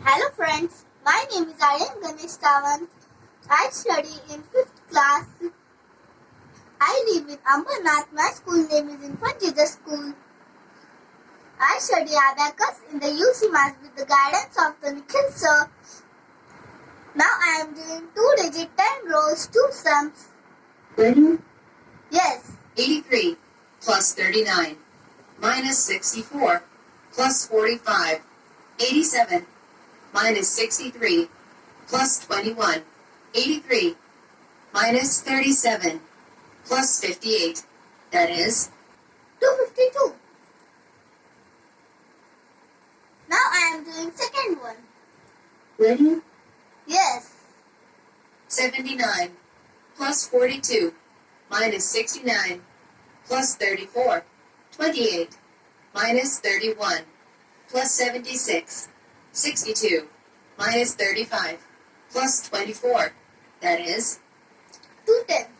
Hello friends, my name is Aryan Sawant. I study in 5th class. I live in Ambernath. My school name is Infant Jesus School. I study Abacus in the UCMAS with the guidance of the Nikhil sir. Now I am doing 2-digit 10 rows, 2 sums. Ready? Yes. 83 plus 39 minus 64 plus 45. 87 minus 63 plus 21. 83 minus 37 plus 58. That is 252. Now I am doing second one. ready? Yes. 79 plus 42 minus 69 plus 34. 28 minus 31 plus 76. 62 minus 35 plus 24. That is 2 tenths.